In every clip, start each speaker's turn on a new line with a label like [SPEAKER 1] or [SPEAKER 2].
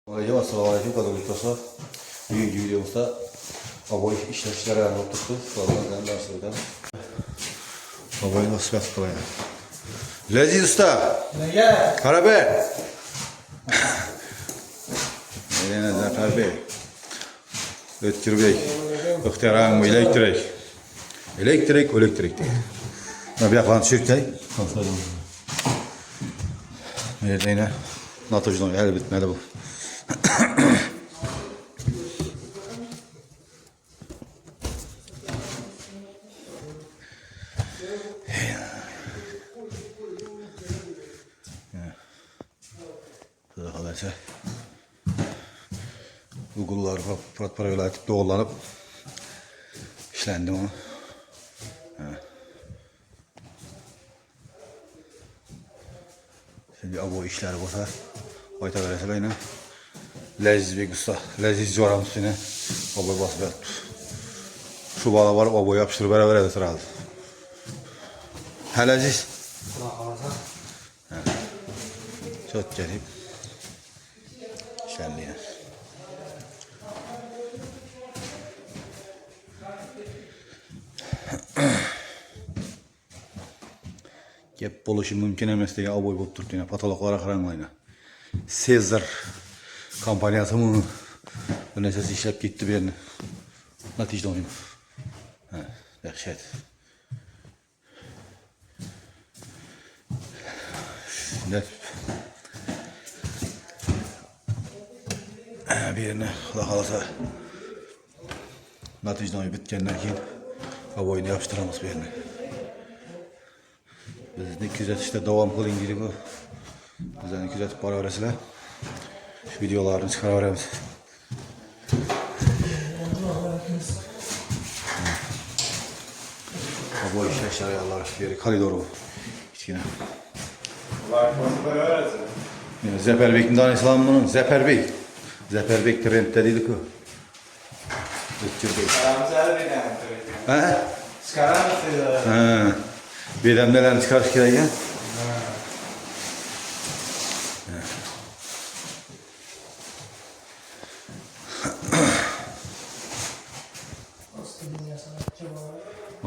[SPEAKER 1] Assalamualaikum kadarıyla dostlar. Bugünkü videomuzda aboy işlevçilere anlattık. Vallahi ders edelim. Aboy nasıl yaptılar ya? Leziz Usta.
[SPEAKER 2] Neye?
[SPEAKER 1] Karabe. Elene Zafer Bey. Ötkür Bey. Ökteran mı elektrik? Elektrik diye. Bir yapan çürükte. Nerede yine? Natıcıdan el bitmedi bu. Haberse Google'lar para yönetik doğrulanıp işlendim onu. Şimdi bu işler olsa oyta vereseler yine leziz bir usta, leziz coğram üstüne oboy basıp şu bağla var oboy yapıştırıp beraber eder herhalde. Ha leziz. Çok gelip işlendi yani. Gep buluşu mümkün emas degan aboy bo'lib turibdi yana patologlar qaranglayna. Sezar kompaniyasi bu narsasi ishlab ketdi bu yerni. Natija o'yin. Ha, dahshat. Shunday bir yerini Xudo xolasa natija bitgandan keyin aboyni yopishtiramiz bu yerni. Bizni kuzatishda davom qiling deydi bu. Bizlarni kuzatib boraverasizlar. Shu videolarni chiqaraveramiz. Aboy ishlash jarayonlari beri koridor bu. Kichkina. Zaferbekni tanıysizlarmi buni? Zaferbek. Zaferbek trendda deydi-ku. O'tkirbek. Ha?
[SPEAKER 2] Çıkaramiz dedi.
[SPEAKER 1] Ha. Bedemlerni chiqarish kerak ekan.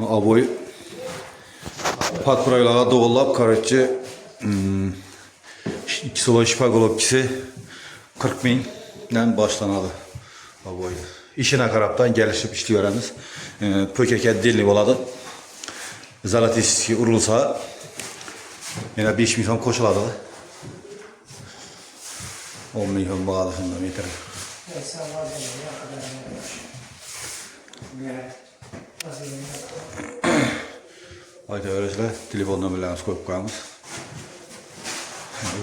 [SPEAKER 1] Aboy patproylarga doğullab, короче, 2 solo şpagolovkisi 40 mingdan başlanadi. Aboy. İşine qarabdan gelişib işləyiramiz. Pökek dilli bo'ladi. Zalatiski urulsa yana 5 ming so'm qo'shiladi. 10 ming so'm bo'ladi shunda metr. Haydi öyleyse telefon numaralarımızı koyup koyalım.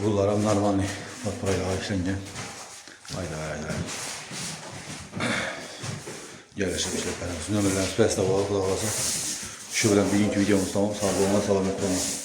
[SPEAKER 1] Bunlar ham normal parayla işlengen. Haydi. Gelişip işlep veririz. Numaralarımız pes de var, Xudo xolasa. Shu bilan bugungi videomiz tamom. Sog' bo'linglar, salomat bo'ling.